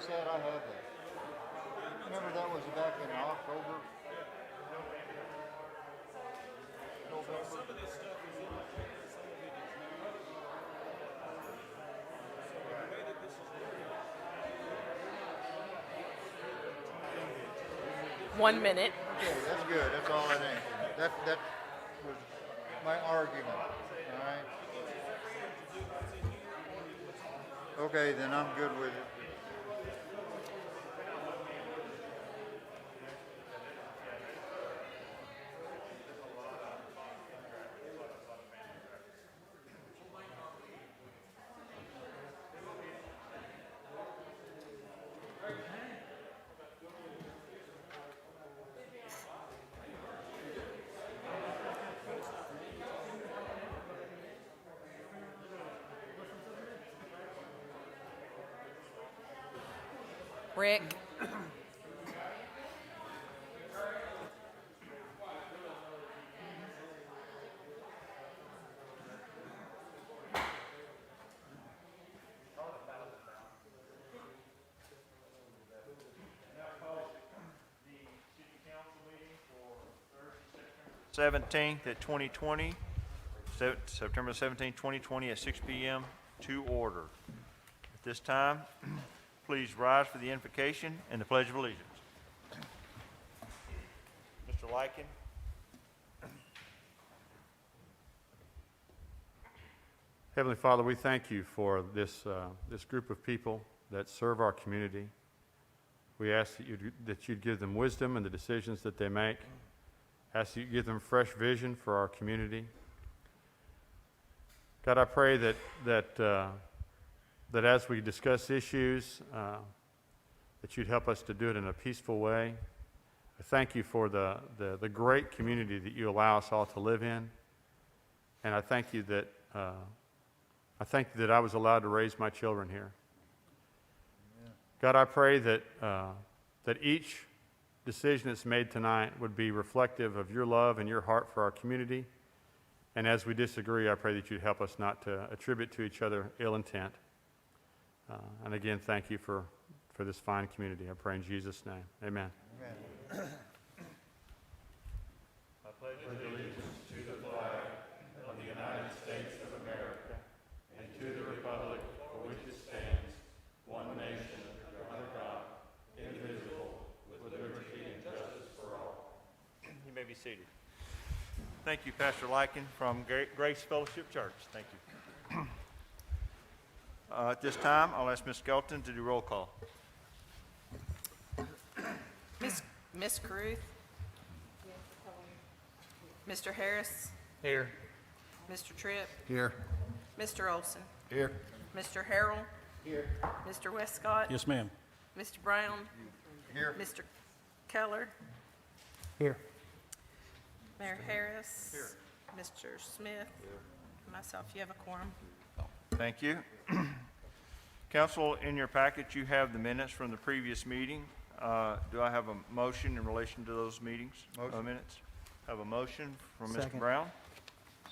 was that? I had that. Remember that was back in October, November? One minute. Okay, that's good. That's all I need. That was my argument. All right. Okay, then I'm good with it. Rick. City Council meeting for Thursday, September 17th at 2020, September 17th, 2020 at 6 p.m. to order. At this time, please rise for the invocation and the Pledge of Allegiance. Mr. Lykin. Heavenly Father, we thank you for this group of people that serve our community. We ask that you'd give them wisdom in the decisions that they make. Ask that you give them fresh vision for our community. God, I pray that as we discuss issues, that you'd help us to do it in a peaceful way. I thank you for the great community that you allow us all to live in, and I thank you that I was allowed to raise my children here. God, I pray that each decision that's made tonight would be reflective of your love and your heart for our community. And as we disagree, I pray that you'd help us not to attribute to each other ill intent. And again, thank you for this fine community. I pray in Jesus' name. Amen. Amen. I pledge allegiance to the flag of the United States of America and to the republic for which it stands, one nation, under God, indivisible, with liberty and justice for all. You may be seated. Thank you, Pastor Lykin from Grace Fellowship Church. Thank you. At this time, I'll ask Ms. Skelton to do roll call. Miss Caruth. Mr. Harris. Here. Mr. Tripp. Here. Mr. Olson. Here. Mr. Harrell. Here. Mr. Westcott. Yes, ma'am. Mr. Brown. Here. Mr. Keller. Here. Mayor Harris. Here. Mr. Smith. Myself, you have a quorum. Thank you. Council, in your packet, you have the minutes from the previous meeting. Do I have a motion in relation to those meetings? Motion. Minutes? Have a motion from Mr. Second. Brown,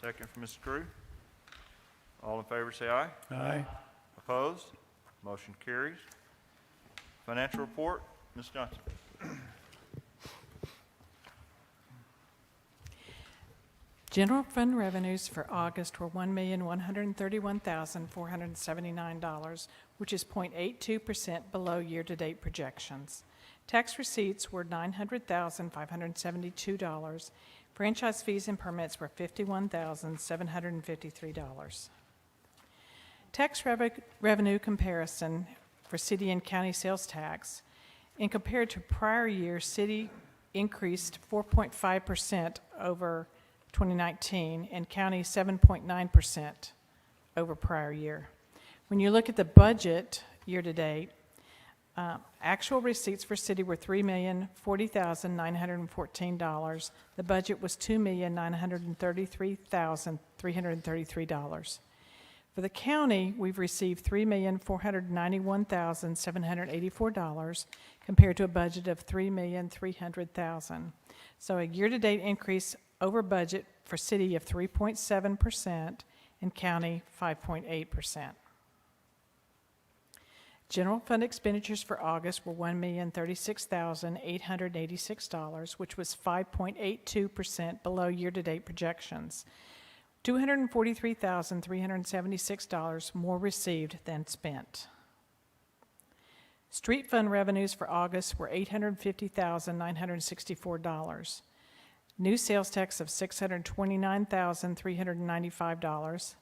second from Mr. Crew. All in favor, say aye. Aye. Opposed? Motion carries. Financial report, Ms. Johnson. General fund revenues for August were $1,131,479, which is 0.82% below year-to-date projections. Tax receipts were $900,572. Franchise fees and permits were $51,753. Tax revenue comparison for city and county sales tax. In compared to prior year, city increased 4.5% over 2019 and county 7.9% over prior year. When you look at the budget year-to-date, actual receipts for city were $3,040,914. The budget was $2,933,333. For the county, we've received $3,491,784 compared to a budget of $3,300,000. So a year-to-date increase over budget for city of 3.7% and county 5.8%. General fund expenditures for August were $1,036,886, which was 5.82% below year-to-date projections. $243,376 more received than spent. Street fund revenues for August were $850,964. New sales tax of $629,395.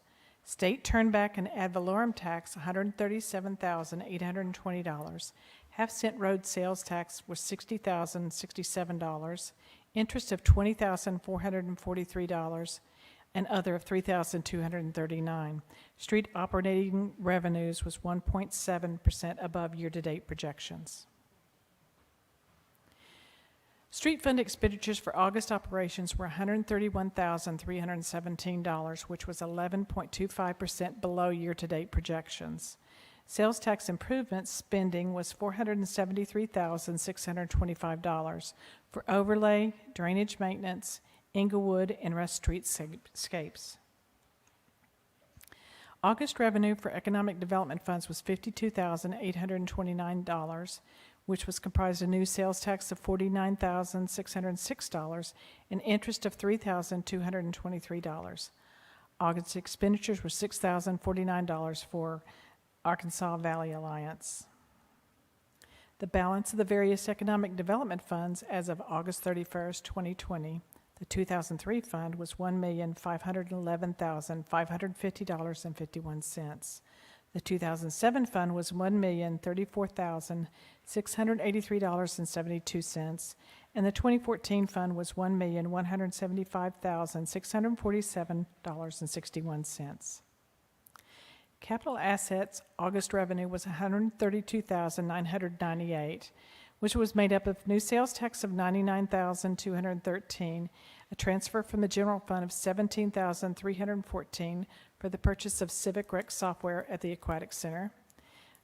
State turnback and ad valorem tax, $137,820. Half-cent road sales tax was $60,067. Interest of $20,443, and other of $3,239. Street operating revenues was 1.7% above year-to-date projections. Street fund expenditures for August operations were $131,317, which was 11.25% below year-to-date projections. Sales tax improvement spending was $473,625 for overlay, drainage maintenance, Inglewood, and Russ streetscapes. August revenue for economic development funds was $52,829, which was comprised of new sales tax of $49,606 and interest of $3,223. August expenditures were $6,049 for Arkansas Valley Alliance. The balance of the various economic development funds as of August 31st, 2020, the 2003 fund was $1,511,550.51. The 2007 fund was $1,034,683.72, and the 2014 fund was $1,175,647.61. Capital assets August revenue was $132,998, which was made up of new sales tax of $99,213, a transfer from the general fund of $17,314 for the purchase of Civic Rec software at the Aquatic Center,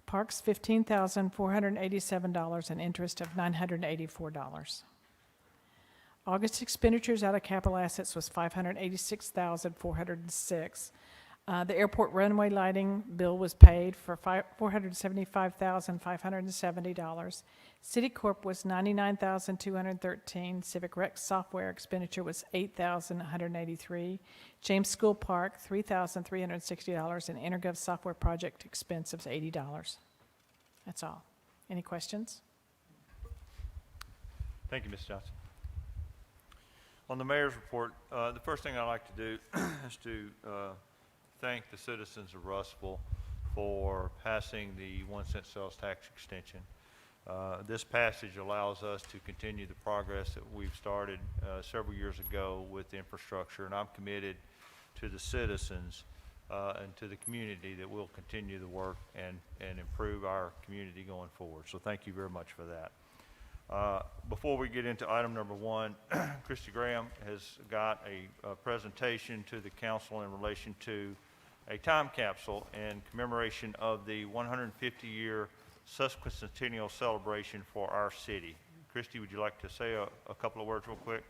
parks $15,487, and interest of $984. August expenditures out of capital assets was $586,406. The airport runway lighting bill was paid for $475,570. Citicorp was $99,213. Civic Rec software expenditure was $8,183. James School Park, $3,360, and Intergov software project expense of $80. That's all. Any questions? Thank you, Ms. Johnson. On the mayor's report, the first thing I'd like to do is to thank the citizens of Russellville for passing the 1-cent sales tax extension. This passage allows us to continue the progress that we've started several years ago with infrastructure, and I'm committed to the citizens and to the community that we'll continue the work and improve our community going forward. So thank you very much for that. Before we get into item number 1, Christy Graham has got a presentation to the council in relation to a time capsule in commemoration of the 150-year sesquicentennial celebration for our city. Christy, would you like to say a couple of words real quick?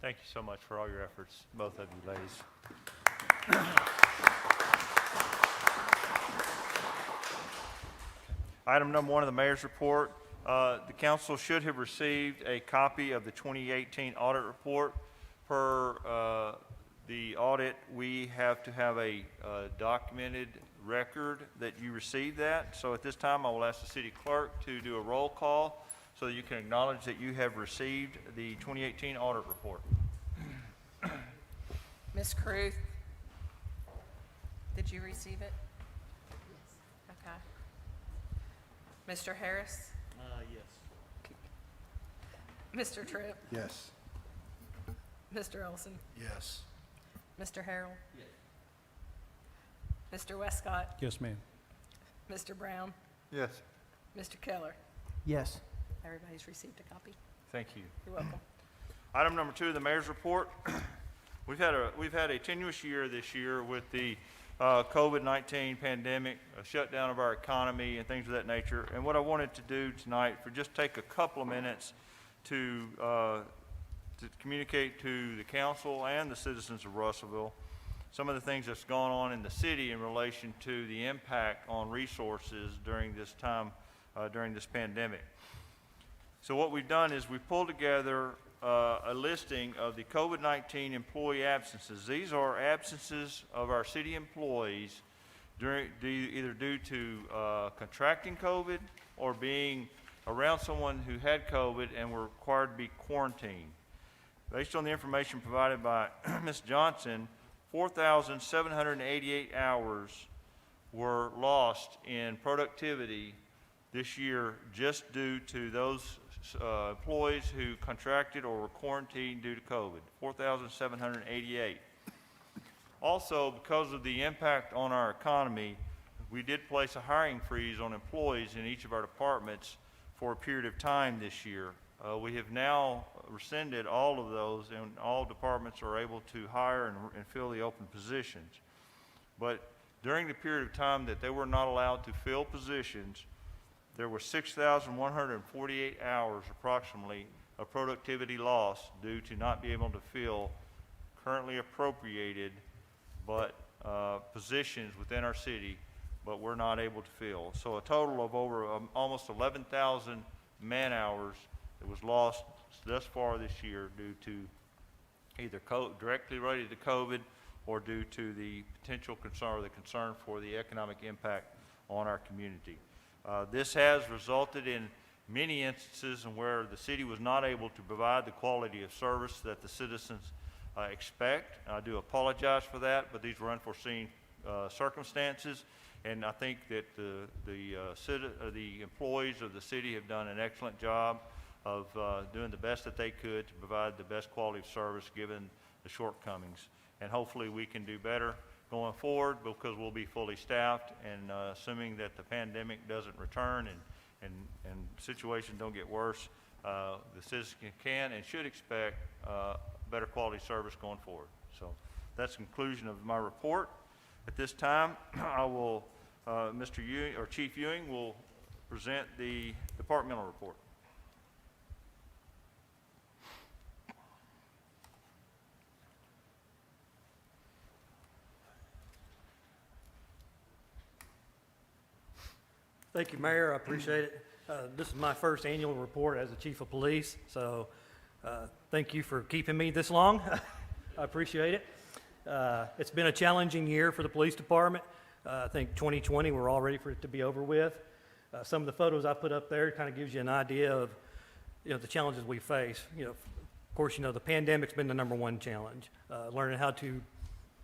Thank you so much for all your efforts, both of you ladies. Item number 1 of the mayor's report. The council should have received a copy of the 2018 audit report. Per the audit, we have to have a documented record that you received that. So at this time, I will ask the city clerk to do a roll call so that you can acknowledge that you have received the 2018 audit report. Ms. Cruth, did you receive it? Okay. Mr. Harris? Yes. Mr. Tripp? Yes. Mr. Olson? Yes. Mr. Harrell? Mr. Westcott? Yes, ma'am. Mr. Brown? Yes. Mr. Keller? Yes. Everybody's received a copy. Thank you. You're welcome. Item number 2, the mayor's report. We've had a tenuous year this year with the COVID-19 pandemic, a shutdown of our economy and things of that nature. And what I wanted to do tonight, for just take a couple of minutes to communicate to the council and the citizens of Russellville some of the things that's gone on in the city in relation to the impact on resources during this time, during this pandemic. So what we've done is we've pulled together a listing of the COVID-19 employee absences. These are absences of our city employees either due to contracting COVID or being around someone who had COVID and were required to be quarantined. Based on the information provided by Ms. Johnson, 4,788 hours were lost in productivity this year just due to those employees who contracted or were quarantined due to COVID, 4,788. Also, because of the impact on our economy, we did place a hiring freeze on employees in each of our departments for a period of time this year. We have now rescinded all of those, and all departments are able to hire and fill the open positions. But during the period of time that they were not allowed to fill positions, there were 6,148 hours approximately of productivity loss due to not being able to fill currently appropriated positions within our city, but we're not able to fill. So a total of over almost 11,000 man hours that was lost thus far this year due to either directly related to COVID or due to the potential concern or the concern for the economic impact on our community. This has resulted in many instances in where the city was not able to provide the quality of service that the citizens expect. I do apologize for that, but these were unforeseen circumstances, and I think that the employees of the city have done an excellent job of doing the best that they could to provide the best quality of service given the shortcomings. And hopefully we can do better going forward because we'll be fully staffed, and assuming that the pandemic doesn't return and situations don't get worse, the citizens can and should expect better quality service going forward. So that's the conclusion of my report. At this time, I will, Mr. Ewing, or Chief Ewing, will present the departmental report. Thank you, Mayor. I appreciate it. This is my first annual report as the Chief of Police, so thank you for keeping me this long. I appreciate it. It's been a challenging year for the police department. I think 2020, we're all ready for it to be over with. Some of the photos I put up there kind of gives you an idea of the challenges we face. Of course, the pandemic's been the #1 challenge. Learning how to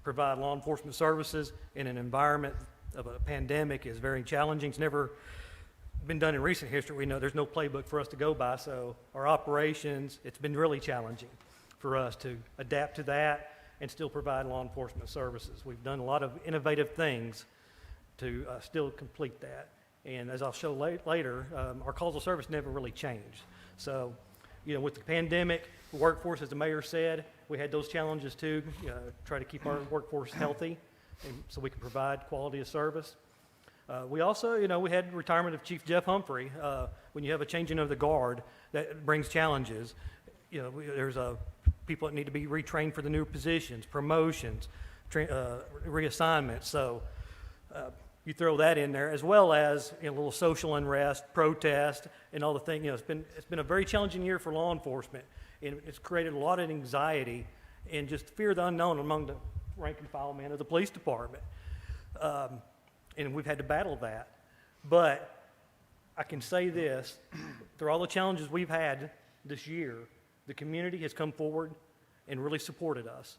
provide law enforcement services in an environment of a pandemic is very challenging. It's never been done in recent history. We know there's no playbook for us to go by, so our operations, it's been really challenging for us to adapt to that and still provide law enforcement services. We've done a lot of innovative things to still complete that. And as I'll show later, our calls of service never really changed. So, with the pandemic, the workforce, as the mayor said, we had those challenges too, try to keep our workforce healthy and so we can provide quality of service. We also, we had retirement of Chief Jeff Humphrey. When you have a changing of the guard, that brings challenges. There's a people that need to be retrained for the new positions, promotions, reassignments. So you throw that in there, as well as a little social unrest, protest, and all the things. You know, it's been a very challenging year for law enforcement, and it's created a lot of anxiety and just fear of the unknown among the rank and file men of the police department. And we've had to battle that. But I can say this, through all the challenges we've had this year, the community has come forward and really supported us.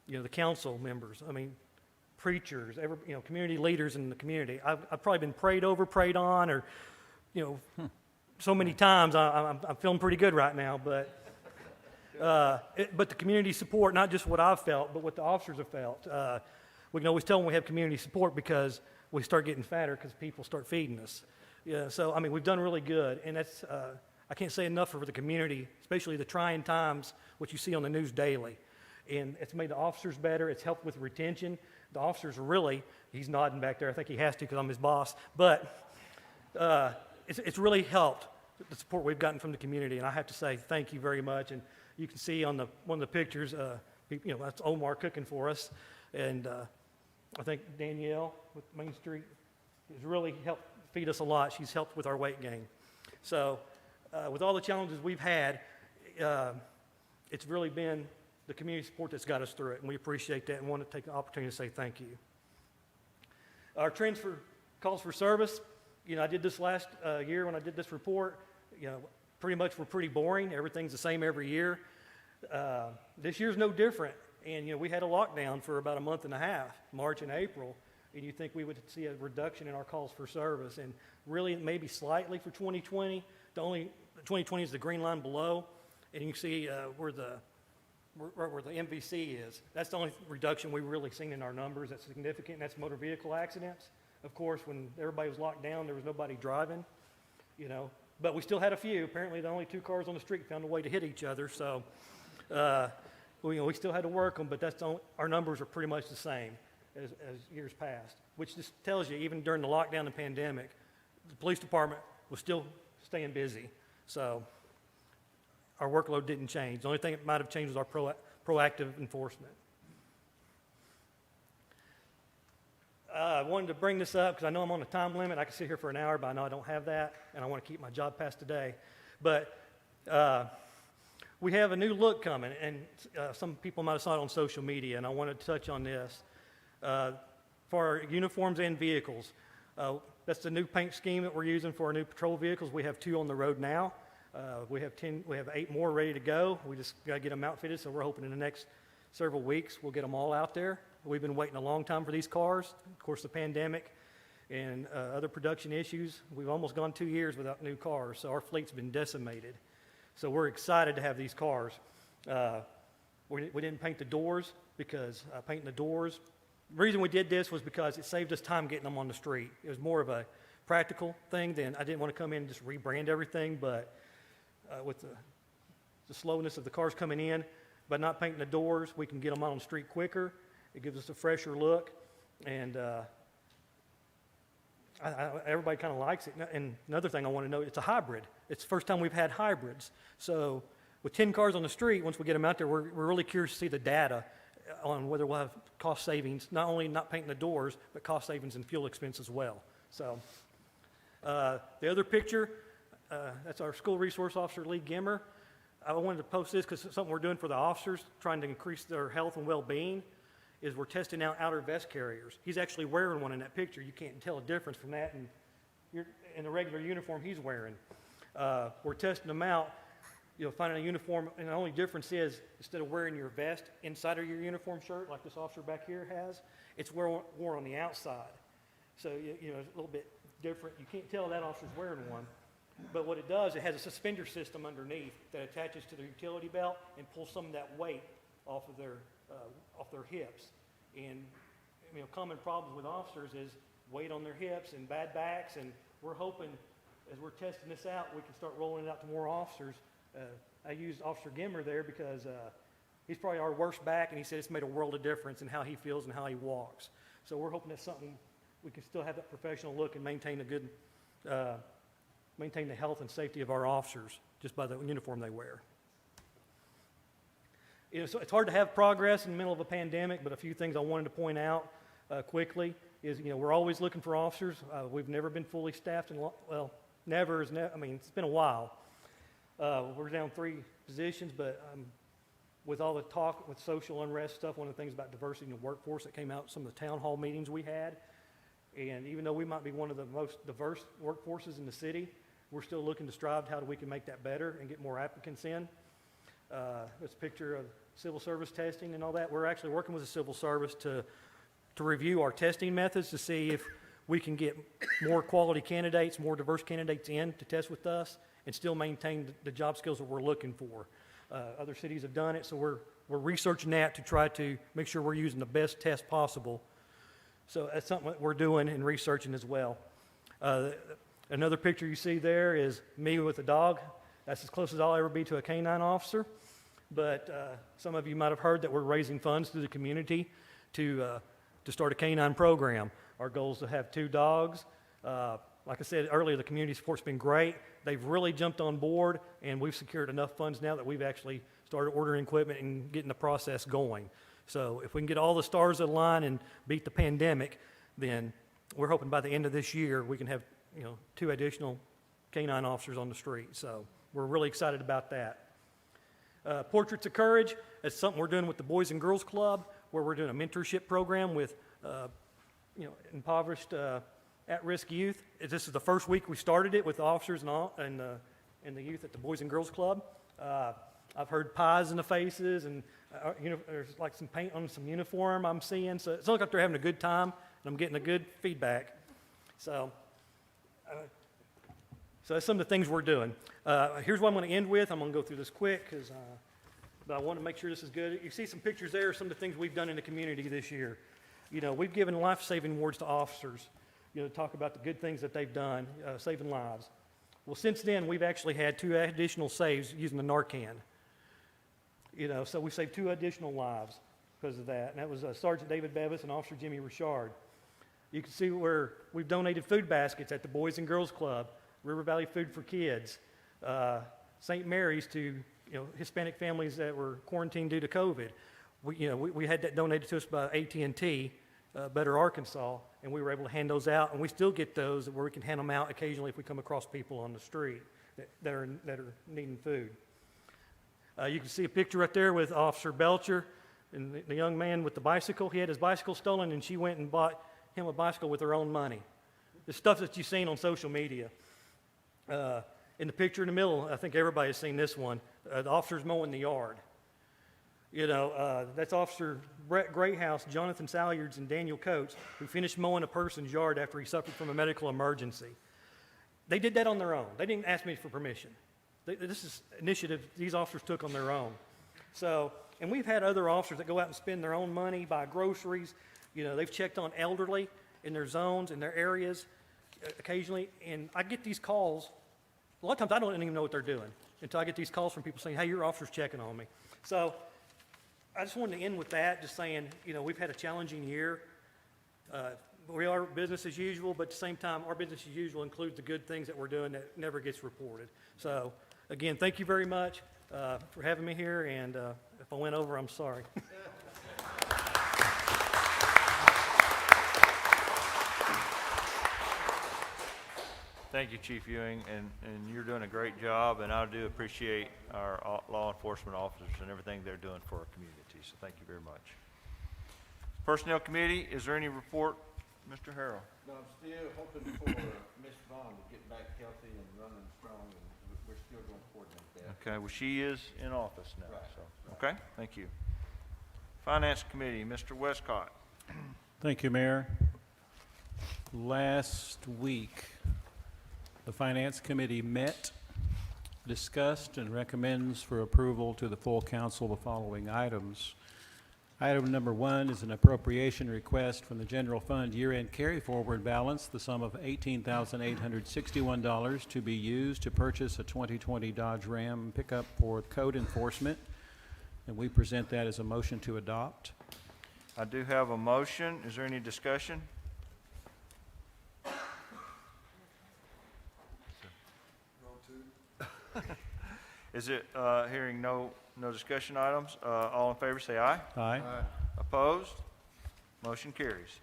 You know, the council members, I mean, preachers, community leaders in the community. I've probably been prayed over, prayed on, or, so many times. I'm feeling pretty good right now, but the community support, not just what I've felt, but what the officers have felt. We can always tell when we have community support because we start getting fatter because people start feeding us. Yeah, so, I mean, we've done really good, and that's, I can't say enough for the community, especially the trying times, which you see on the news daily. And it's made the officers better. It's helped with retention. The officers really, he's nodding back there. I think he has to because I'm his boss. But it's really helped the support we've gotten from the community, and I have to say thank you very much. And you can see on one of the pictures, that's Omar cooking for us, and I think Danielle with Main Street has really helped feed us a lot. She's helped with our weight gain. So with all the challenges we've had, it's really been the community support that's got us through it, and we appreciate that and want to take the opportunity to say thank you. Our trends for calls for service, I did this last year when I did this report. Pretty much we're pretty boring. Everything's the same every year. This year's no different. And, we had a lockdown for about a month and a half, March and April, and you think we would see a reduction in our calls for service. And really, maybe slightly for 2020. 2020 is the green line below, and you can see where the MVC is. That's the only reduction we've really seen in our numbers that's significant, and that's motor vehicle accidents. Of course, when everybody was locked down, there was nobody driving, But we still had a few. Apparently, the only two cars on the street found a way to hit each other, so... we still had to work them, but our numbers are pretty much the same as years past, which just tells you, even during the lockdown and pandemic, the police department was still staying busy. So our workload didn't change. The only thing that might have changed was our proactive enforcement. I wanted to bring this up because I know I'm on a time limit. I could sit here for an hour, but I know I don't have that, and I want to keep my job past today. But we have a new look coming, and some people might have saw it on social media, and I wanted to touch on this. For our uniforms and vehicles, that's the new paint scheme that we're using for our new patrol vehicles. We have 2 on the road now. We have 8 more ready to go. We just got to get them outfitted, so we're hoping in the next several weeks we'll get them all out there. We've been waiting a long time for these cars. Of course, the pandemic and other production issues, we've almost gone 2 years without new cars, so our fleet's been decimated. So we're excited to have these cars. We didn't paint the doors because painting the doors, the reason we did this was because it saved us time getting them on the street. It was more of a practical thing than I didn't want to come in and just rebrand everything, but with the slowness of the cars coming in, by not painting the doors, we can get them on the street quicker. It gives us a fresher look, and everybody kind of likes it. And another thing I want to note, it's a hybrid. It's the first time we've had hybrids. So with 10 cars on the street, once we get them out there, we're really curious to see the data on whether we'll have cost savings, not only not painting the doors, but cost savings and fuel expense as well. So the other picture, that's our school resource officer, Lee Gimmer. I wanted to post this because it's something we're doing for the officers, trying to increase their health and well-being, is we're testing out outer vest carriers. He's actually wearing one in that picture. You can't tell a difference from that in the regular uniform he's wearing. We're testing them out, finding a uniform, and the only difference is instead of wearing your vest inside of your uniform shirt, like this officer back here has, it's worn on the outside. So, it's a little bit different. You can't tell that officer's wearing one. But what it does, it has a suspender system underneath that attaches to the utility belt and pulls some of that weight off of their hips. And common problems with officers is weight on their hips and bad backs, and we're hoping as we're testing this out we can start rolling it out to more officers. I used Officer Gimmer there because he's probably our worst back, and he said it's made a world of difference in how he feels and how he walks. So we're hoping that's something we can still have that professional look and maintain a good maintain the health and safety of our officers just by the uniform they wear. So it's hard to have progress in the middle of a pandemic, but a few things I wanted to point out quickly is, we're always looking for officers. We've never been fully staffed well, never is I mean, it's been a while. We're down 3 positions, but with all the talk with social unrest stuff, one of the things about diversity in the workforce that came out in some of the town hall meetings we had, and even though we might be one of the most diverse workforces in the city, we're still looking to strive how we can make that better and get more applicants in. There's a picture of civil service testing and all that. We're actually working with the civil service to review our testing methods to see if we can get more quality candidates, more diverse candidates in to test with us and still maintain the job skills that we're looking for. Other cities have done it, so we're researching that to try to make sure we're using the best test possible. So that's something that we're doing and researching as well. Another picture you see there is me with a dog. That's as close as I'll ever be to a canine officer. But some of you might have heard that we're raising funds through the community to start a canine program. Our goal is to have 2 dogs. Like I said earlier, the community support's been great. They've really jumped on board, and we've secured enough funds now that we've actually started ordering equipment and getting the process going. So if we can get all the stars aligned and beat the pandemic, then we're hoping by the end of this year we can have 2 additional canine officers on the street. So we're really excited about that. Portraits of Courage, that's something we're doing with the Boys and Girls Club, where we're doing a mentorship program with impoverished at-risk youth. This is the first week we started it with the officers and the youth at the Boys and Girls Club. I've heard pies in the faces, and there's like some paint on some uniform I'm seeing. So it looks like they're having a good time, and I'm getting a good feedback. So that's some of the things we're doing. Here's what I'm going to end with. I'm going to go through this quick, but I want to make sure this is good. You see some pictures there of some of the things we've done in the community this year. We've given life-saving awards to officers, to talk about the good things that they've done, saving lives. Well, since then, we've actually had 2 additional saves using the Narcan. So we saved 2 additional lives because of that. And that was Sergeant David Bevis and Officer Jimmy Richard. You can see where we've donated food baskets at the Boys and Girls Club, River Valley Food for Kids, St. Mary's to Hispanic families that were quarantined due to COVID. We had that donated to us by AT&T, Better Arkansas, and we were able to hand those out, and we still get those where we can hand them out occasionally if we come across people on the street that are needing food. You can see a picture right there with Officer Belcher and the young man with the bicycle. He had his bicycle stolen, and she went and bought him a bicycle with her own money. The stuff that you've seen on social media. In the picture in the middle, I think everybody's seen this one. The officer's mowing the yard. That's Officer Brett Greathouse, Jonathan Salyards, and Daniel Coates, who finished mowing a person's yard after he suffered from a medical emergency. They did that on their own. They didn't ask me for permission. This is initiative these officers took on their own. So, and we've had other officers that go out and spend their own money, buy groceries. They've checked on elderly in their zones, in their areas occasionally, and I get these calls. A lot of times I don't even know what they're doing until I get these calls from people saying, hey, your officer's checking on me. So I just wanted to end with that, just saying, we've had a challenging year. We are business as usual, but at the same time, our business as usual includes the good things that we're doing that never gets reported. So again, thank you very much for having me here, and if I went over, I'm sorry. Thank you, Chief Ewing, and you're doing a great job, and I do appreciate our law enforcement officers and everything they're doing for our community, so thank you very much. Personnel Committee, is there any report, Mr. Harrell? No, I'm still hoping for Ms. Vaughn to get back healthy and running strong, and we're still going to coordinate that. Okay, well, she is in office now, Right, so, okay, thank you. Finance Committee, Mr. Westcott. Thank you, Mayor. Last week, the Finance Committee met, discussed, and recommends for approval to the full council the following items. Item number 1 is an appropriation request from the general fund year-end carry-forward balance, the sum of $18,861 to be used to purchase a 2020 Dodge Ram pickup for code enforcement, and we present that as a motion to adopt. I do have a motion. Is there any discussion? Is it, hearing no discussion items, all in favor say aye. Aye. Opposed? Motion carries.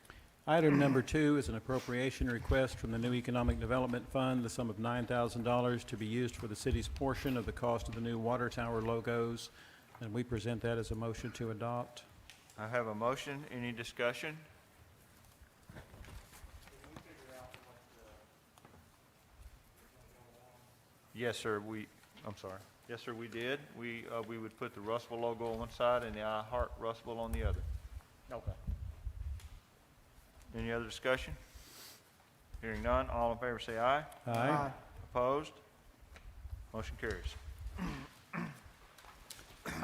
Item number 2 is an appropriation request from the New Economic Development Fund, the sum of $9,000 to be used for the city's portion of the cost of the new water tower logos, and we present that as a motion to adopt. I have a motion. Any discussion? Yes, sir, I'm sorry. Yes, sir, we did. We would put the Russellville logo on one side and the I Heart Russellville on the other. Okay. Any other discussion? Hearing none, all in favor say aye. Aye. Opposed? Motion carries.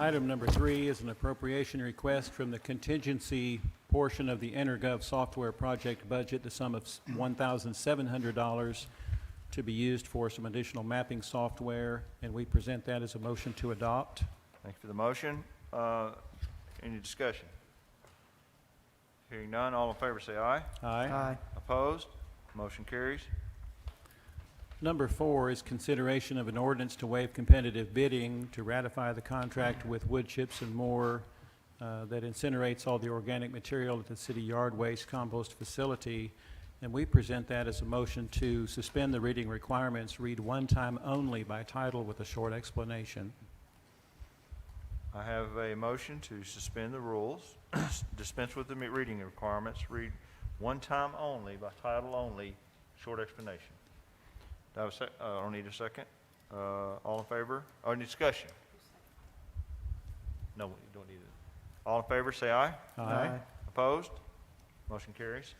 Item number 3 is an appropriation request from the contingency portion of the EnerGov software project budget, the sum of $1,700 to be used for some additional mapping software, and we present that as a motion to adopt. Thank you for the motion. Any discussion? Hearing none, all in favor say aye. Aye. Opposed? Motion carries. Number 4 is consideration of an ordinance to waive competitive bidding to ratify the contract with Wood Chips and More that incinerates all the organic material at the city yard waste compost facility. And we present that as a motion to suspend the reading requirements, read one time only by title with a short explanation. I have a motion to suspend the rules, dispense with the reading requirements, read one time only by title only, short explanation. Do I have a sec, I don't need a second. All in favor? Oh, any discussion? No, you don't need it. All in favor, say aye. Aye. Opposed? Motion carries.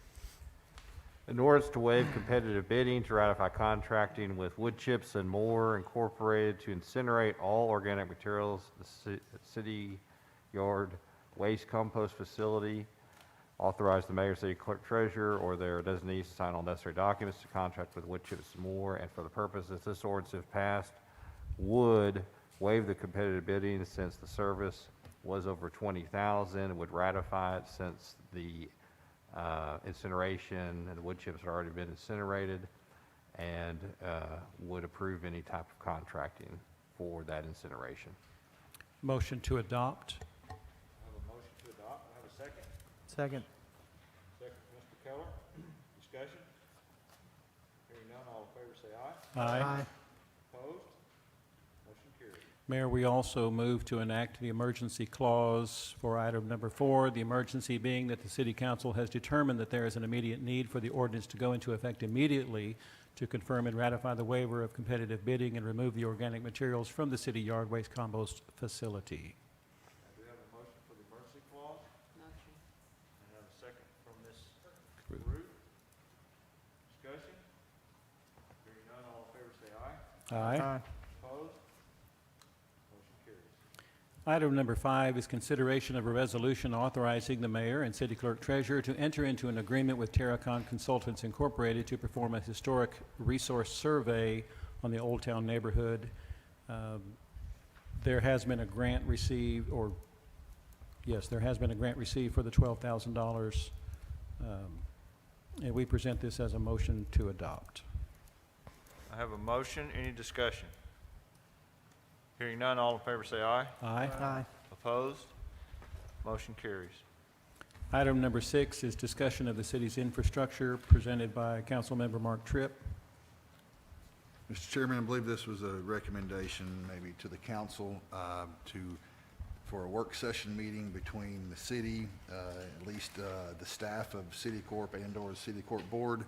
An ordinance to waive competitive bidding to ratify contracting with Wood Chips and More Incorporated to incinerate all organic materials at the city yard waste compost facility. Authorize the mayor, city clerk, treasurer, or their designees to sign all necessary documents to contract with Wood Chips and More, and for the purpose that this ordinance, if passed, would waive the competitive bidding since the service was over $20,000, would ratify it since the incineration and the wood chips had already been incinerated, and would approve any type of contracting for that incineration. Motion to adopt. I have a motion to adopt. I have a second. Second. Second, Mr. Keller. Discussion? Hearing none, all in favor say aye. Aye. Opposed? Motion carries. Mayor, we also move to enact the emergency clause for item number 4, the emergency being that the city council has determined that there is an immediate need for the ordinance to go into effect immediately to confirm and ratify the waiver of competitive bidding and remove the organic materials from the city yard waste compost facility. Do we have a motion for the emergency clause? Motion. And have a second from Ms. Ruth. Ruth. Discussion? Hearing none, all in favor say aye. Aye. Opposed? Motion carries. Item number 5 is consideration of a resolution authorizing the mayor and city clerk treasurer to enter into an agreement with Terracon Consultants Incorporated to perform a historic resource survey on the Old Town neighborhood. There has been a grant received, there has been a grant received for the $12,000, and we present this as a motion to adopt. I have a motion. Any discussion? Hearing none, all in favor say aye. Aye. Aye. Opposed? Motion carries. Item number 6 is discussion of the city's infrastructure presented by Councilmember Mark Tripp. Mr. Chairman, I believe this was a recommendation maybe to the council for a work session meeting between the city, at least the staff of Citicorp and/or the Citicorp board,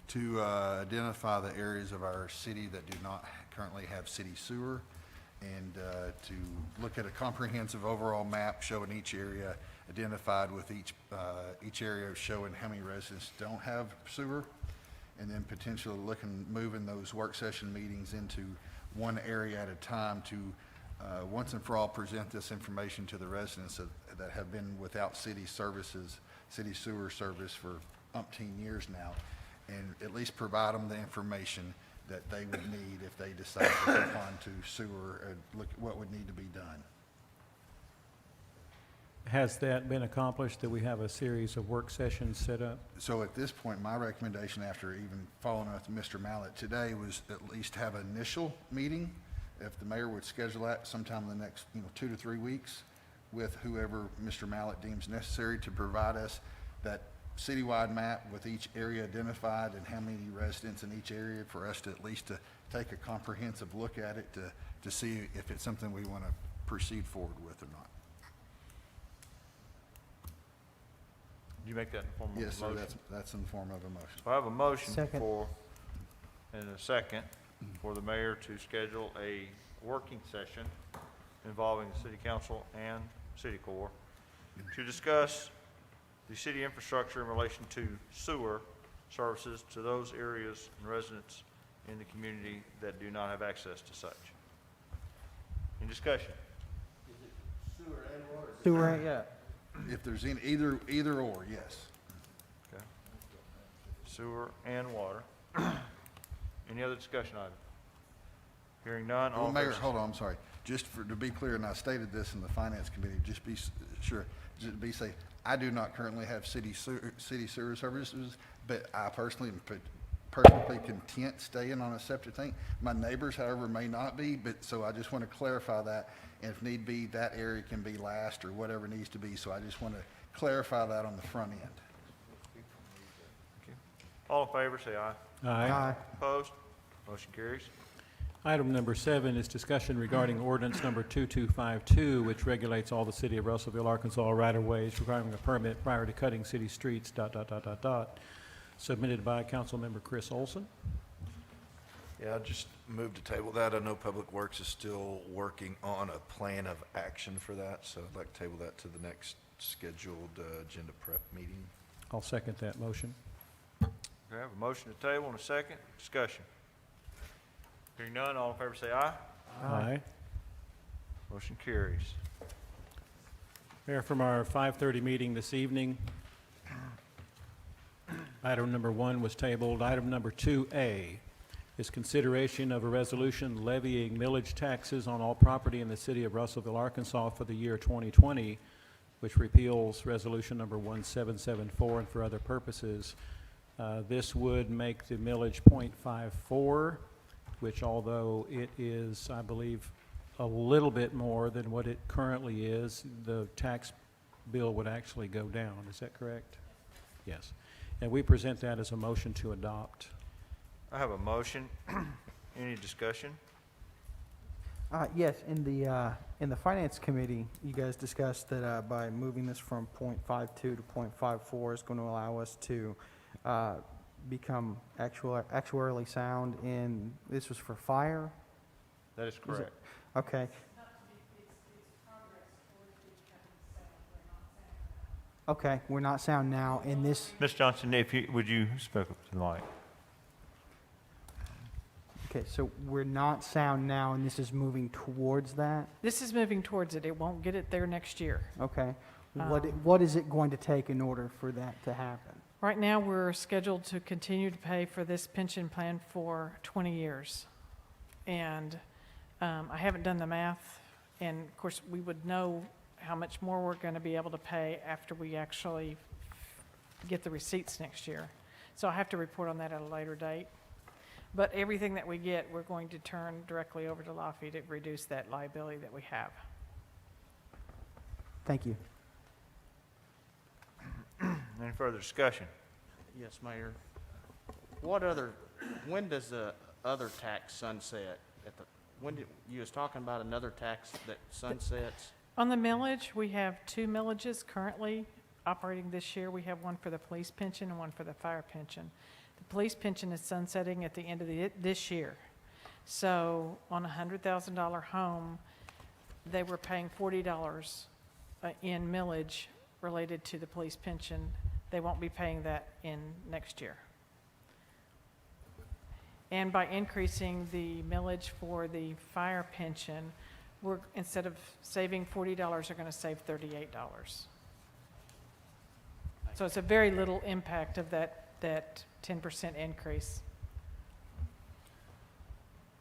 to identify the areas of our city that do not currently have city sewer, and to look at a comprehensive overall map showing each area identified with each area showing how many residents don't have sewer, and then potentially moving those work session meetings into one area at a time to once and for all present this information to the residents that have been without city services, city sewer service for umpteen years now, and at least provide them the information that they would need if they decide to hook on to sewer and look at what would need to be done. Has that been accomplished, that we have a series of work sessions set up? So at this point, my recommendation, after even following up with Mr. Mallett today, was at least have an initial meeting if the mayor would schedule that sometime in the next, 2 to 3 weeks with whoever Mr. Mallett deems necessary to provide us that citywide map with each area identified and how many residents in each area, for us to at least to take a comprehensive look at it to see if it's something we want to proceed forward with or not. Did you make that in form of a Yes, sir, motion? that's in the form of a motion. So I have a motion Second. and a second for the mayor to schedule a working session involving the city council and city corps to discuss the city infrastructure in relation to sewer services to those areas and residents in the community that do not have access to such. Any discussion? Sewer, yeah. If there's either or, yes. Okay. Sewer and water. Any other discussion item? Hearing none, all Well, in Mayor, favor? hold on, I'm sorry. Just to be clear, and I stated this in the Finance Committee, just be sure, just be safe. I do not currently have city sewer services, but I personally am perfectly content staying on a septic tank. My neighbors, however, may not be, but, so I just want to clarify that. And if need be, that area can be last or whatever needs to be. So I just want to clarify that on the front end. All in favor, say aye. Aye. Opposed? Motion carries. Item number 7 is discussion regarding ordinance number 2252, which regulates all the city of Russellville, Arkansas right-of-ways requiring a permit prior to cutting city streets, ... Submitted by Councilmember Chris Olson. Yeah, I just moved to table that. I know Public Works is still working on a plan of action for that, so I'd like to table that to the next scheduled agenda prep meeting. I'll second that motion. Okay, I have a motion to table and a second. Discussion. Hearing none, all in favor say aye. Aye. Motion carries. Mayor, from our 5:30 meeting this evening, item number 1 was tabled. Item number 2A is consideration of a resolution levying millage taxes on all property in the city of Russellville, Arkansas for the year 2020, which repeals resolution number 1774 and for other purposes. This would make the millage .54, which although it is, I believe, a little bit more than what it currently is, the tax bill would actually go down. Is that correct? Yes. And we present that as a motion to adopt. I have a motion. Any discussion? Yes, in the Finance Committee, you guys discussed that by moving this from .52 to .54 is going to allow us to become actuarially sound in, this was for fire? That is correct. Okay. Okay, we're not sound now in this, Ms. Johnson, would you speak up to the mic? okay, so we're not sound now and this is moving towards that? This is moving towards it. It won't get it there next year. Okay. What is it going to take in order for that to happen? Right now, we're scheduled to continue to pay for this pension plan for 20 years. And I haven't done the math, and of course, we would know how much more we're going to be able to pay after we actually get the receipts next year. So I have to report on that at a later date. But everything that we get, we're going to turn directly over to LAFI to reduce that liability that we have. Thank you. Any further discussion? Yes, Mayor. When does the other tax sunset? You was talking about another tax that sunsets? On the millage, we have 2 millages currently operating this year. We have one for the police pension and one for the fire pension. The police pension is sunsetting at the end of this year. So on a $100,000 home, they were paying $40 in millage related to the police pension. They won't be paying that in next year. And by increasing the millage for the fire pension, we're, instead of saving $40, they're going to save $38. So it's a very little impact of that 10% increase.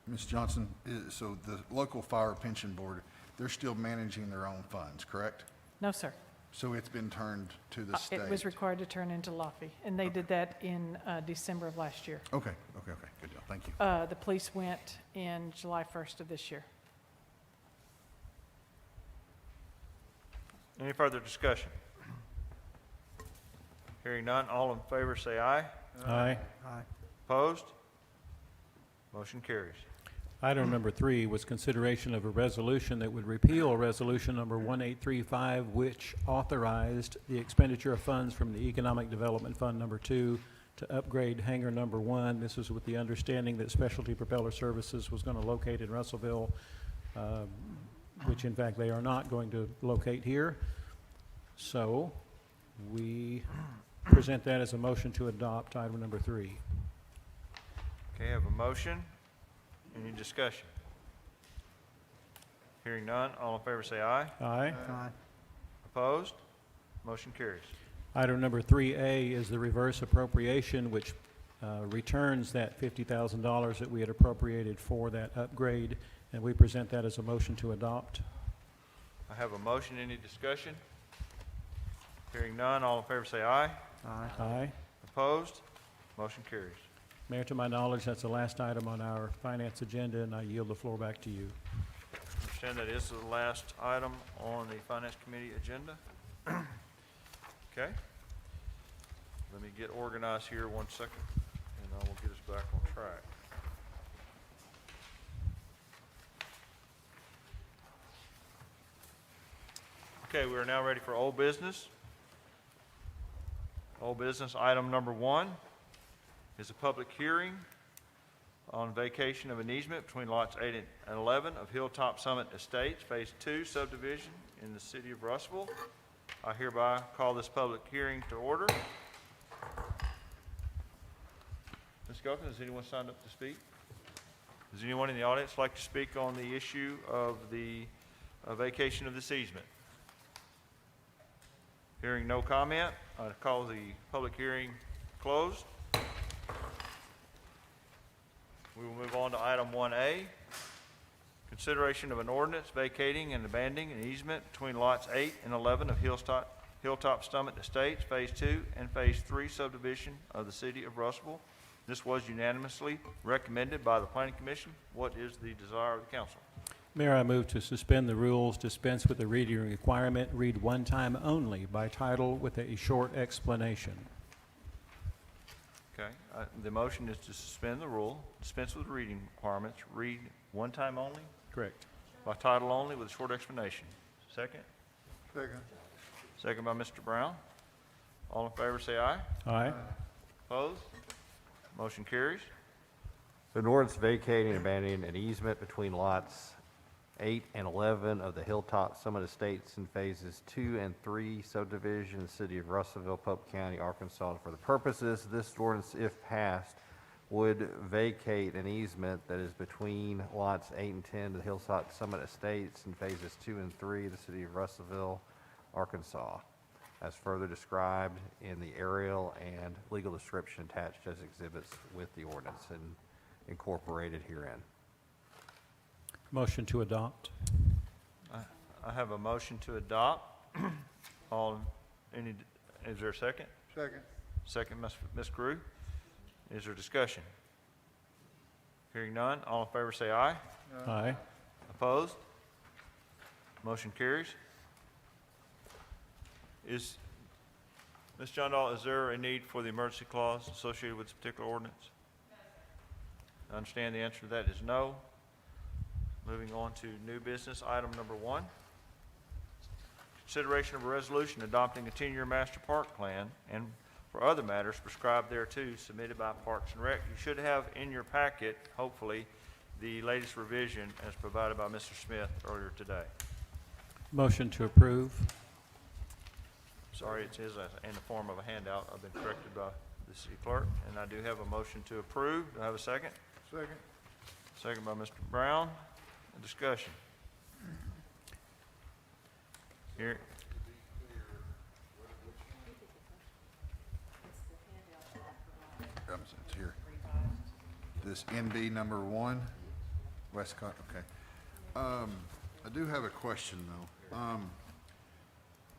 Ms. Johnson, so the local fire pension board, they're still managing their own funds, correct? No, sir. So it's been turned to the state? It was required to turn into LAFI, and they did that in December of last year. Okay, good deal, thank you. The police went in July 1st of this year. Any further discussion? Hearing none, all in favor say aye. Aye. Aye. Opposed? Motion carries. Item number 3 was consideration of a resolution that would repeal Resolution number 1835, which authorized the expenditure of funds from the Economic Development Fund number 2 to upgrade hangar number 1. This is with the understanding that Specialty Propeller Services was going to locate in Russellville, which in fact they are not going to locate here. So we present that as a motion to adopt item number 3. Okay, I have a motion. Any discussion? Hearing none, all in favor say aye. Aye. Aye. Opposed? Motion carries. Item number 3A is the reverse appropriation, which returns that $50,000 that we had appropriated for that upgrade, and we present that as a motion to adopt. I have a motion. Any discussion? Hearing none, all in favor say aye. Aye. Aye. Opposed? Motion carries. Mayor, to my knowledge, that's the last item on our finance agenda, and I yield the floor back to you. Understand that is the last item on the Finance Committee agenda. Okay. Let me get organized here 1 second, and I will get us back on track. Okay, we are now ready for old business. Old business, item number 1 is a public hearing on vacation of an easement between lots 8 and 11 of Hilltop Summit Estates, Phase 2 subdivision in the city of Russellville. I hereby call this public hearing to order. Ms. Gulfin, has anyone signed up to speak? Does anyone in the audience like to speak on the issue of the vacation of this easement? Hearing no comment, I call the public hearing closed. We will move on to item 1A, consideration of an ordinance vacating and abandoning an easement between lots 8 and 11 of Hilltop Summit Estates, Phase 2 and Phase 3 subdivision of the city of Russellville. This was unanimously recommended by the Planning Commission. What is the desire of the council? Mayor, I move to suspend the rules, dispense with the reading requirement, read one time only by title with a short explanation. Okay, the motion is to suspend the rule, dispense with reading requirements, read one time only, Correct. by title only with a short explanation. Second? Second. Second by Mr. Brown. All in favor say aye. Aye. Opposed? Motion carries. An ordinance vacating and abandoning an easement between lots 8 and 11 of the Hilltop Summit Estates in Phases 2 and 3 subdivision in the city of Russellville, Pope County, Arkansas. For the purposes, this ordinance, if passed, would vacate an easement that is between lots 8 and 10 of the Hilltop Summit Estates in Phases 2 and 3 of the city of Russellville, Arkansas, as further described in the aerial and legal description attached as exhibits with the ordinance and incorporated herein. Motion to adopt. I have a motion to adopt. Is there a second? Second. Second, Ms. Crew. Is there discussion? Hearing none, all in favor say aye. Aye. Opposed? Motion carries. Ms. John Dahl, is there a need for the emergency clause associated with this particular ordinance? I understand the answer to that is no. Moving on to new business, item number 1. Consideration of a resolution adopting a 10-year master park plan and for other matters prescribed thereto submitted by Parks and Rec. You should have in your packet, hopefully, the latest revision as provided by Mr. Smith earlier today. Motion to approve. Sorry, it is in the form of a handout. I've been corrected by the city clerk, and I do have a motion to approve. Do I have a second? Second. Second by Mr. Brown. A discussion. Here. It's here. This NB number 1, Westcott, okay. I do have a question, though.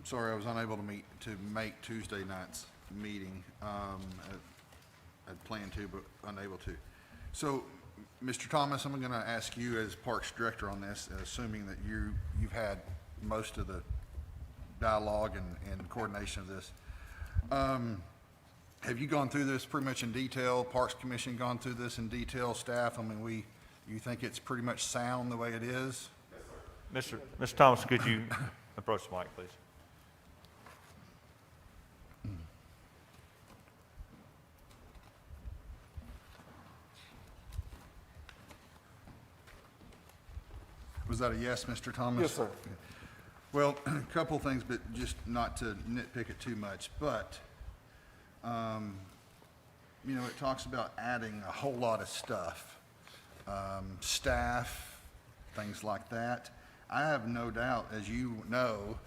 sorry I was unable to make Tuesday night's meeting. I'd planned to, but unable to. So, Mr. Thomas, I'm going to ask you as Parks Director on this, assuming that you've had most of the dialogue and coordination of this. Have you gone through this pretty much in detail? Parks Commission gone through this in detail? Staff? I mean, you think it's pretty much sound the way it is? Mr. Thomas, could you approach the mic, please? Was that a yes, Mr. Thomas? Yes, sir. Well, a couple things, but just not to nitpick it too much, but, you know, it talks about adding a whole lot of stuff, staff, things like that. I have no doubt, as you know,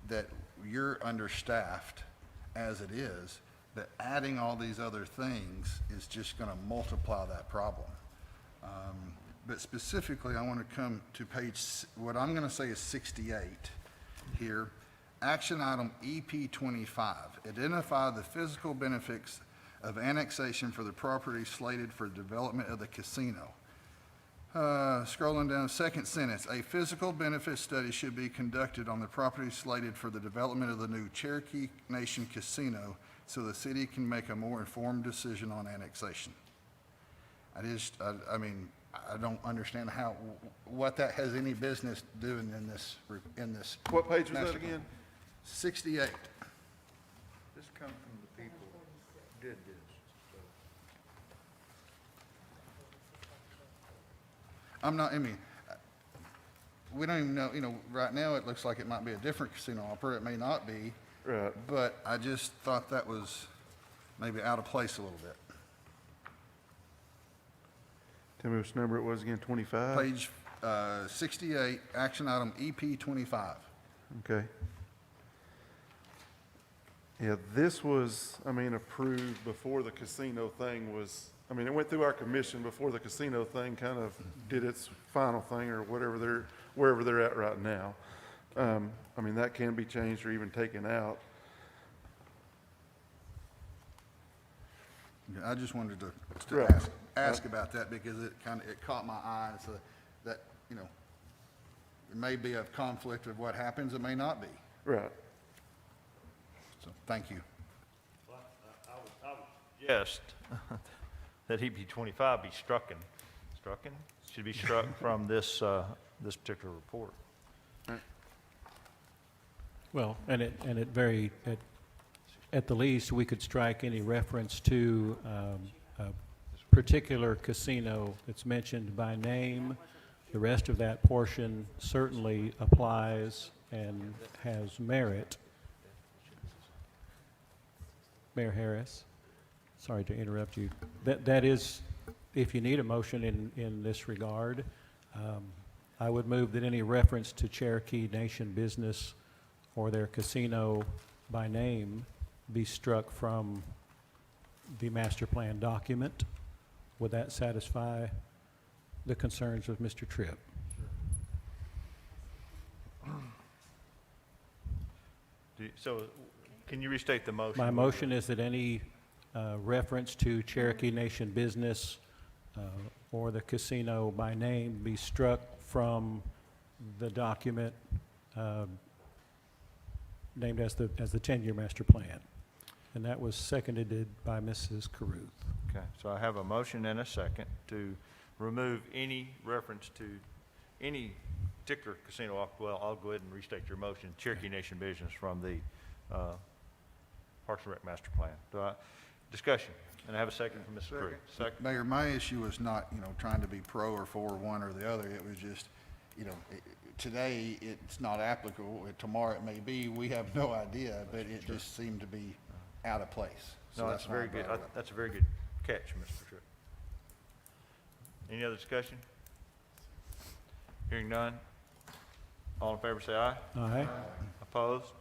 that you're understaffed as it is, that adding all these other things is just gonna multiply that problem. But specifically, I want to come to what I'm going to say is 68 here. Action item EP 25, identify the physical benefits of annexation for the property slated for development of the casino. Scrolling down, second sentence, a physical benefit study should be conducted on the property slated for the development of the new Cherokee Nation Casino so the city can make a more informed decision on annexation. I mean, I don't understand what that has any business doing in this. What page was that master- again? 68. This comes from the people who did this, so. We don't even know, you know, right now it looks like it might be a different casino operator. It may not be. Right. But I just thought that was maybe out of place a little bit. Tell me which number it was again, 25? Page 68, action item EP 25. Okay. Yeah, this was, I mean, approved before the casino thing was, I mean, it went through our commission before the casino thing kind of did its final thing or wherever they're at right now. I mean, that can be changed or even taken out. I just wanted to Right. ask about that because it caught my eye, so that, you know, it may be a conflict of what happens, it may not be. Right. So, thank you. I would suggest that EP 25 be strucken. Should be struck from this particular report. Well, at the least, we could strike any reference to a particular casino that's mentioned by name. The rest of that portion certainly applies and has merit. Mayor Harris, sorry to interrupt you. That is, if you need a motion in this regard, I would move that any reference to Cherokee Nation Business or their casino by name be struck from the master plan document. Would that satisfy the concerns of Mr. Tripp? So, can you restate the motion? My motion is that any reference to Cherokee Nation Business or the casino by name be struck from the document named as the 10-year master plan. And that was seconded by Mrs. Caruth. Okay, so I have a motion and a second to remove any reference to any particular casino. Well, I'll go ahead and restate your motion, Cherokee Nation Business from the Parks and Rec Master Plan. Discussion, and I have a second from Mrs. Crew. Second. Mayor, my issue was not, you know, trying to be pro or for one or the other. It was just, you know, today it's not applicable. Tomorrow it may be. We have no idea, but it just seemed to be out of place. So No, that's why I very good. brought it up. That's a very good catch, Mr. Tripp. Any other discussion? Hearing none. All in favor, say aye. Aye. Opposed?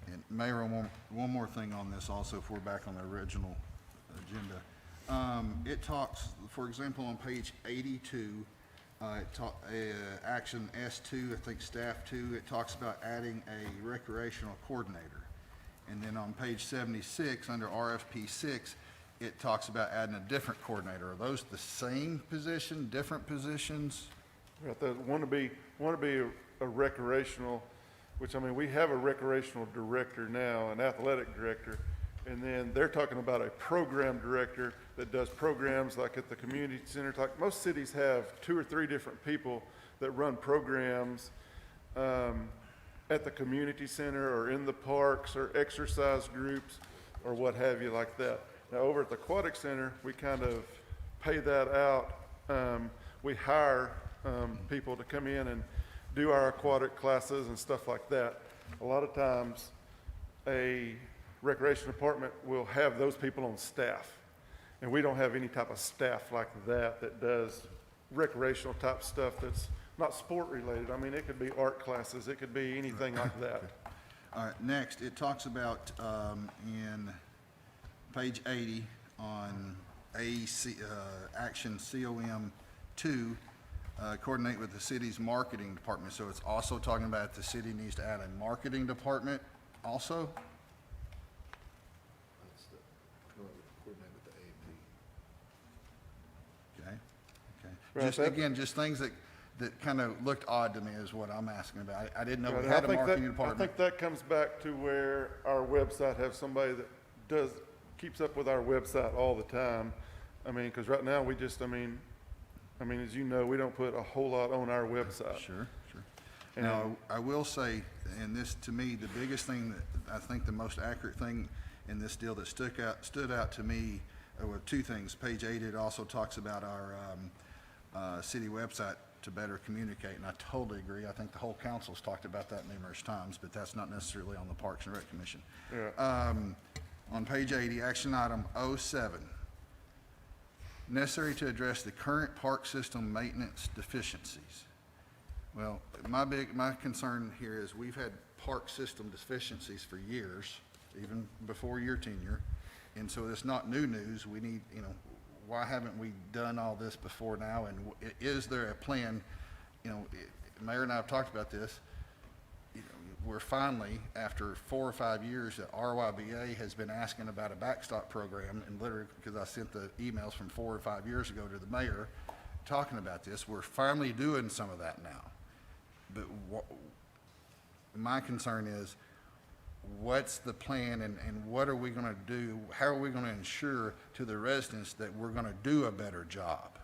And Mayor, one more thing on this also, if we're back on the original agenda. It talks, for example, on page 82, Action S2, I think staff 2, it talks about adding a recreational coordinator. And then on page 76, under RFP 6, it talks about adding a different coordinator. Are those the same position, different positions? Right, that want to be a recreational, which, I mean, we have a recreational director now, an athletic director, and then they're talking about a program director that does programs like at the community center. Like most cities have 2 or 3 different people that run programs at the community center or in the parks or exercise groups or what have you like that. Now, over at the aquatic center, we kind of pay that out. We hire people to come in and do our aquatic classes and stuff like that. A lot of times, a recreation department will have those people on staff. And we don't have any type of staff like that that does recreational type stuff that's not sport related. I mean, it could be art classes, it could be anything like that. All right, next, it talks about in page 80 on Action COM 2, coordinate with the city's marketing department. So it's also talking about the city needs to add a marketing department also? That's the, coordinate with the A&P. Okay, okay. Right, Just, that- again, just things that kind of looked odd to me is what I'm asking about. I didn't know Right, we and had a I think marketing that- department. I think that comes back to where our website has somebody that keeps up with our website all the time. I mean, because right now we just, I mean, as you know, we don't put a whole lot on our website. Sure, sure. And- Now, I will say, and this, to me, the biggest thing that, I think the most accurate thing in this deal that stood out to me, were 2 things. Page 8, it also talks about our city website to better communicate, and I totally agree. I think the whole council's talked about that numerous times, but that's not necessarily on the Parks and Rec Commission. Yeah. On page 80, action item 07, necessary to address the current park system maintenance deficiencies. Well, my concern here is we've had park system deficiencies for years, even before your tenure. And so it's not new news. We need, why haven't we done all this before now? And is there a plan? Mayor and I have talked about this. We're finally, after 4 or 5 years, that RYBA has been asking about a backstop program, and literally, because I sent the emails from 4 or 5 years ago to the mayor talking about this, we're finally doing some of that now. But my concern is, what's the plan, and what are we going to do? How are we going to ensure to the residents that we're going to do a better job?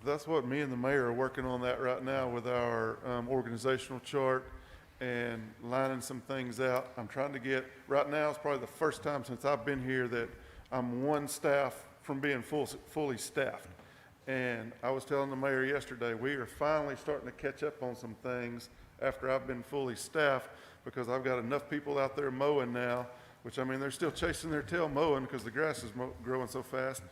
That's what me and the mayor are working on that right now with our organizational chart and lining some things out. I'm trying to get, right now, it's probably the first time since I've been here that I'm one staff from being fully staffed. And I was telling the mayor yesterday, we are finally starting to catch up on some things after I've been fully staffed, because I've got enough people out there mowing now, which, I mean, they're still chasing their tail mowing because the grass is growing so fast.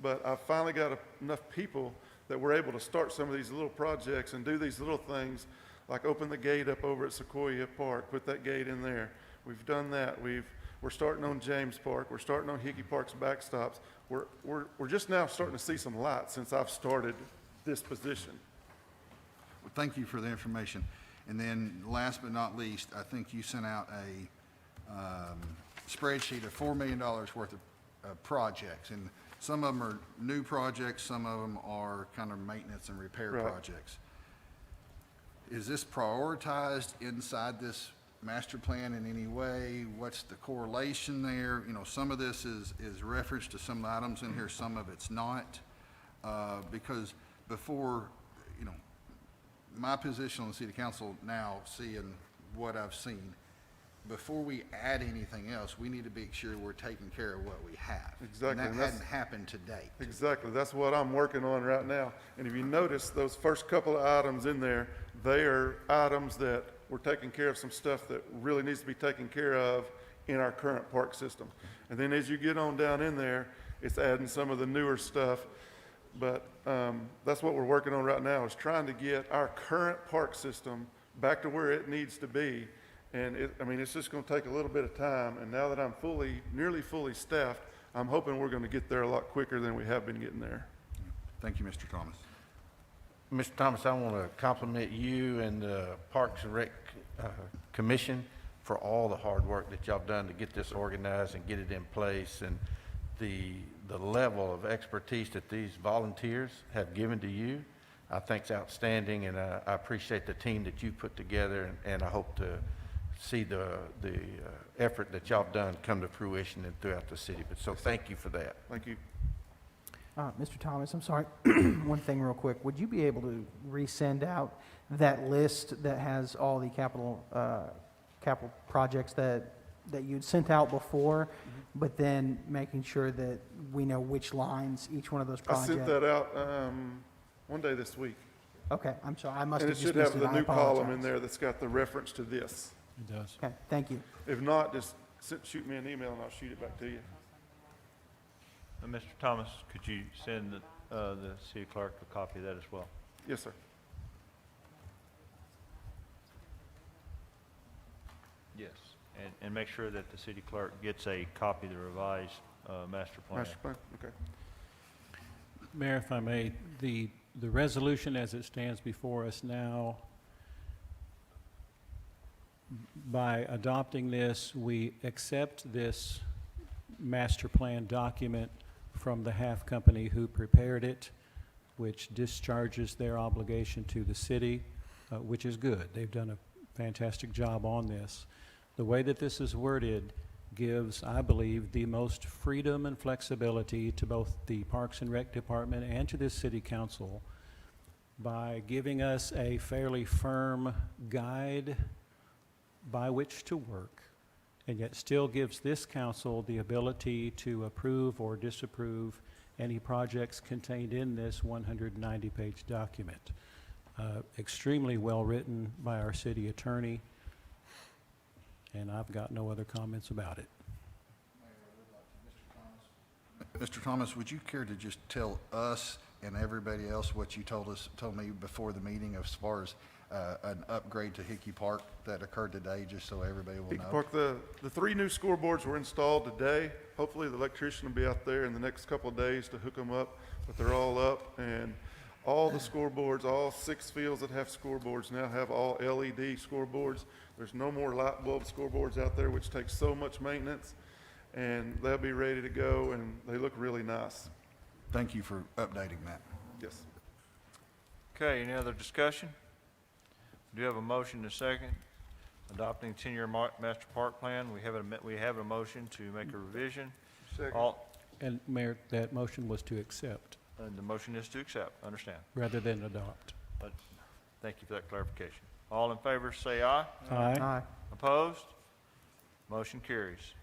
But I've finally got enough people that we're able to start some of these little projects and do these little things, like open the gate up over at Sequoia Park, put that gate in there. We've done that. We're starting on James Park. We're starting on Hickey Park's backstops. We're just now starting to see some light since I've started this position. Well, thank you for the information. And then last but not least, I think you sent out a spreadsheet of $4 million worth of projects. And some of them are new projects, some of them are kind of maintenance and repair Right. projects. Is this prioritized inside this master plan in any way? What's the correlation there? Some of this is referenced to some of the items in here, some of it's not. Because before, my position on the city council now, seeing what I've seen, before we add anything else, we need to be sure we're taking care of what we have. Exactly, And and that that's- hadn't happened to date. Exactly. That's what I'm working on right now. And if you notice, those first couple of items in there, they are items that we're taking care of some stuff that really needs to be taken care of in our current park system. And then as you get on down in there, it's adding some of the newer stuff. But that's what we're working on right now, is trying to get our current park system back to where it needs to be. And it's just going to take a little bit of time. And now that I'm nearly fully staffed, I'm hoping we're going to get there a lot quicker than we have been getting there. Thank you, Mr. Thomas. Mr. Thomas, I want to compliment you and the Parks and Rec Commission for all the hard work that y'all done to get this organized and get it in place, and the level of expertise that these volunteers have given to you, I think is outstanding, and I appreciate the team that you put together, and I hope to see the effort that y'all done come to fruition and throughout the city. But so thank you for that. Thank you. Mr. Thomas, I'm sorry, one thing real quick. Would you be able to resend out that list that has all the capital projects that you'd sent out before, but then making sure that we know which lines each one of those I projects? sent that out one day this week. Okay, I'm sorry, I must And have it just should missed have it. the I new column in apologize. there that's got the reference to this. It does. Okay, thank you. If not, just shoot me an email and I'll shoot it back to you. Mr. Thomas, could you send the city clerk a copy of that as well? Yes, sir. Yes. And make sure that the city clerk gets a copy of the revised master plan. Master plan, okay. Mayor, if I may, the resolution as it stands before us now, by adopting this, we accept this master plan document from the half company who prepared it, which discharges their obligation to the city, which is good. They've done a fantastic job on this. The way that this is worded gives, I believe, the most freedom and flexibility to both the Parks and Rec Department and to this city council by giving us a fairly firm guide by which to work, and yet still gives this council the ability to approve or disapprove any projects contained in this 190-page document. Extremely well written by our city attorney, and I've got no other comments about it. Mr. Thomas, would you care to just tell us and everybody else what you told me before the meeting as far as an upgrade to Hickey Park that occurred today, just so everybody will Hickey know? Park, the 3 new scoreboards were installed today. Hopefully, the electrician will be out there in the next couple of days to hook them up, but they're all up. And all the scoreboards, all 6 fields that have scoreboards now have all LED scoreboards. There's no more light bulb scoreboards out there, which takes so much maintenance. And they'll be ready to go, and they look really nice. Thank you for updating that. Yes. Okay, any other discussion? Do you have a motion to second? Adopting 10-year master park plan, we have a motion to make a revision. Second. All, And Mayor, that motion was to accept and the motion is to accept, understand. rather than adopt. But thank you for that clarification. All in favor, say aye. Aye. Opposed? Motion carries.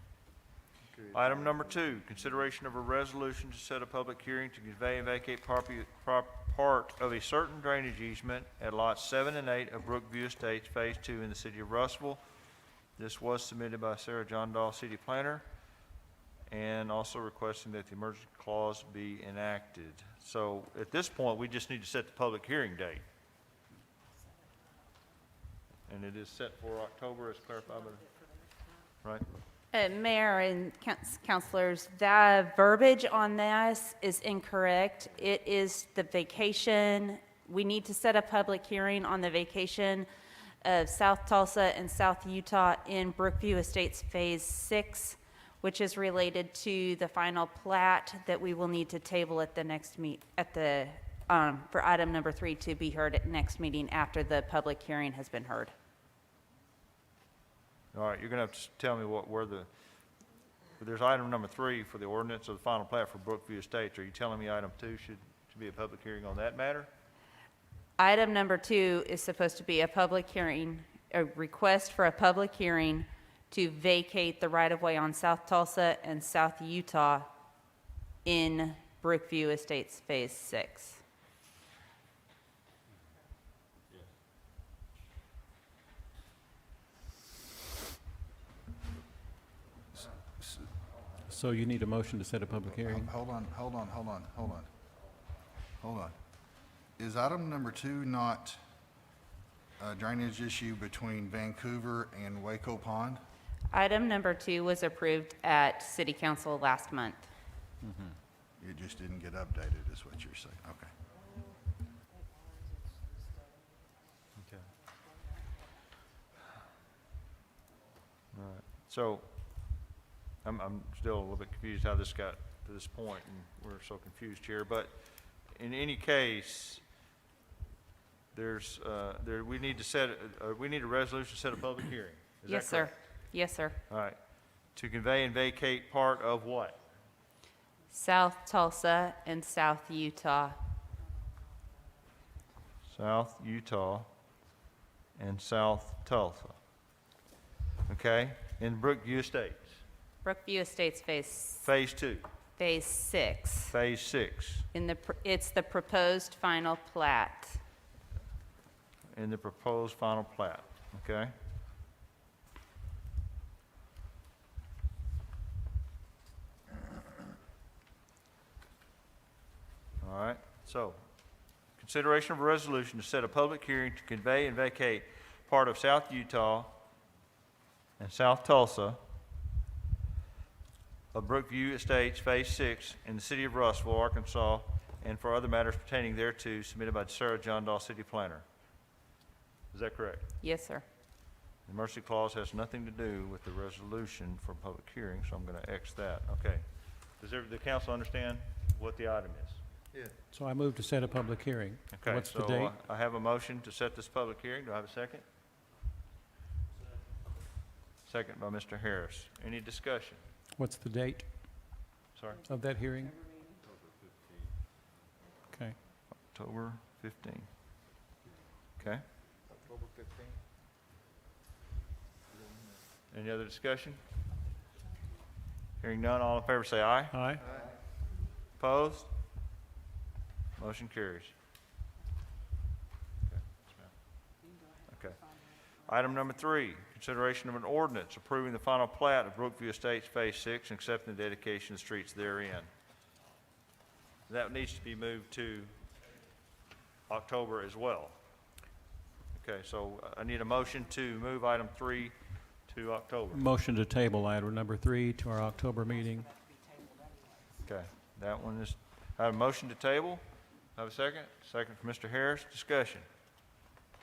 Item number 2, consideration of a resolution to set a public hearing to convey and vacate part of a certain drainage easement at lots 7 and 8 of Brookview Estates, Phase 2 in the city of Russellville. This was submitted by Sarah John Dahl, city planner, and also requesting that the emergency clause be enacted. So at this point, we just need to set the public hearing date. And it is set for October, as clarified by the, right? Mayor and councilors, the verbiage on this is incorrect. It is the vacation. We need to set a public hearing on the vacation of South Tulsa and South Utah in Brookview Estates Phase 6, which is related to the final plat that we will need to table at the next for item number 3 to be heard at next meeting after the public hearing has been heard. All right, you're gonna have to tell me there's item number 3 for the ordinance of the final plat for Brookview Estates. Are you telling me item 2 should be a public hearing on that matter? Item number 2 is supposed to be a public hearing, a request for a public hearing to vacate the right-of-way on South Tulsa and South Utah in Brookview Estates Phase 6. So you need a motion to set a public hearing? Hold on. Is item number 2 not a drainage issue between Vancouver and Waco Pond? Item number 2 was approved at City Council last month. It just didn't get updated, is what you're saying. Okay. So, I'm still a little bit confused how this got to this point, and we're so confused here, but in any case, there's, we need a resolution to set a public hearing. Is that Yes, sir. correct? Yes, sir. All right. To convey and vacate part of what? South Tulsa and South Utah. South Utah and South Tulsa. Okay? In Brookview Estates. Brookview Estates Phase, Phase 2, Phase 6. Phase 6, It's the proposed final plat. in the proposed final plat. Okay? All right, so, consideration of a resolution to set a public hearing to convey and vacate part of South Utah and South Tulsa of Brookview Estates Phase 6 in the city of Russellville, Arkansas, and for other matters pertaining thereto, submitted by Sarah John Dahl, city planner. Is that correct? Yes, sir. The mercy clause has nothing to do with the resolution for public hearing, so I'm going to X that. Okay. Does the council understand what the item is? So I move to set a public hearing. Okay, What's the so date? I have a motion to set this public hearing. Do I have a second? Second by Mr. Harris. Any discussion? What's the date Sorry? of that hearing? Okay. October 15. Okay. October 15th. Any other discussion? Hearing none, all in favor say aye. Aye. Opposed? Motion carries. Okay, yes, ma'am. Okay. Item number 3, consideration of an ordinance approving the final plat of Brookview Estates Phase 6 and accepting the dedication of streets therein. That needs to be moved to October as well. Okay, so I need a motion to move item 3 to October. Motion to table item number 3 to our October meeting. Okay, that one is, I have a motion to table. Have a second? Second from Mr. Harris. Discussion.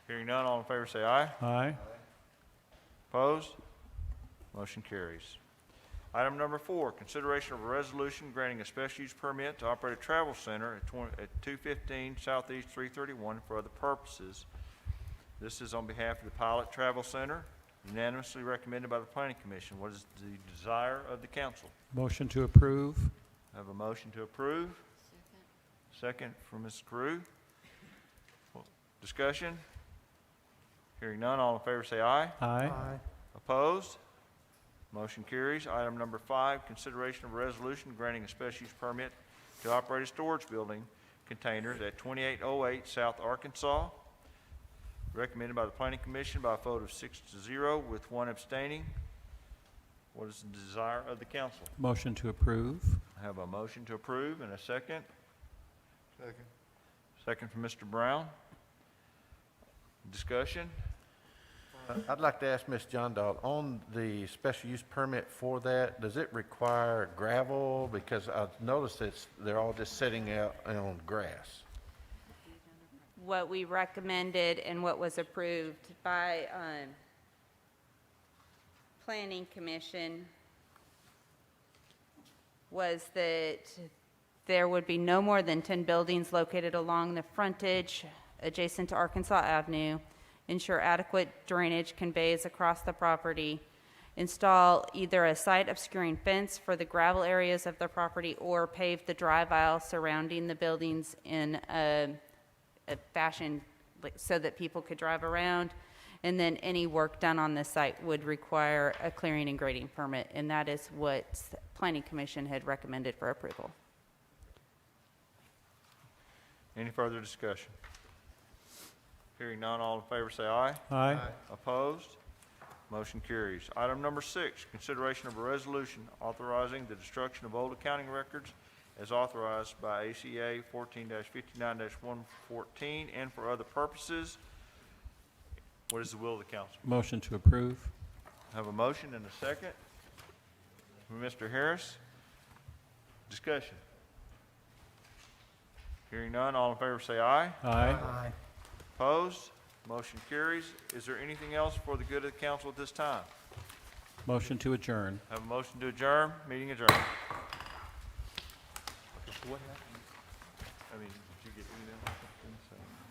Hearing none, all in favor say aye. Aye. Opposed? Motion carries. Item number 4, consideration of a resolution granting a special use permit to operate a travel center at 215 Southeast 331 for other purposes. This is on behalf of the Pilot Travel Center, unanimously recommended by the Planning Commission. What is the desire of the council? Motion to approve. I have a motion to approve. Second from Ms. Crew. Discussion? Hearing none, all in favor say aye. Aye. Opposed? Motion carries. Item number 5, consideration of a resolution granting a special use permit to operate a storage building containers at 2808 South Arkansas. Recommended by the Planning Commission by a vote of 6-0 with 1 abstaining. What is the desire of the council? Motion to approve. I have a motion to approve and a second. Second. Second from Mr. Brown. Discussion? I'd like to ask Ms. John Dahl, on the special use permit for that, does it require gravel? Because I've noticed they're all just sitting out on grass. What we recommended and what was approved by Planning Commission was that there would be no more than 10 buildings located along the frontage adjacent to Arkansas Avenue, ensure adequate drainage conveys across the property, install either a site obscuring fence for the gravel areas of the property or pave the drive aisle surrounding the buildings in a fashion so that people could drive around. And then any work done on the site would require a clearing and grading permit, and that is what the Planning Commission had recommended for approval. Any further discussion? Hearing none, all in favor say aye. Aye. Opposed? Motion carries. Item number 6, consideration of a resolution authorizing the destruction of old accounting records as authorized by ACA 14-59-114 and for other purposes. What is the will of the council? Motion to approve. I have a motion and a second from Mr. Harris. Discussion. Hearing none, all in favor say aye. Aye. Opposed? Motion carries. Is there anything else for the good of the council at this time? Motion to adjourn. Have a motion to adjourn, meeting adjourned. Okay, so what happened? I mean, did you get email or something? So-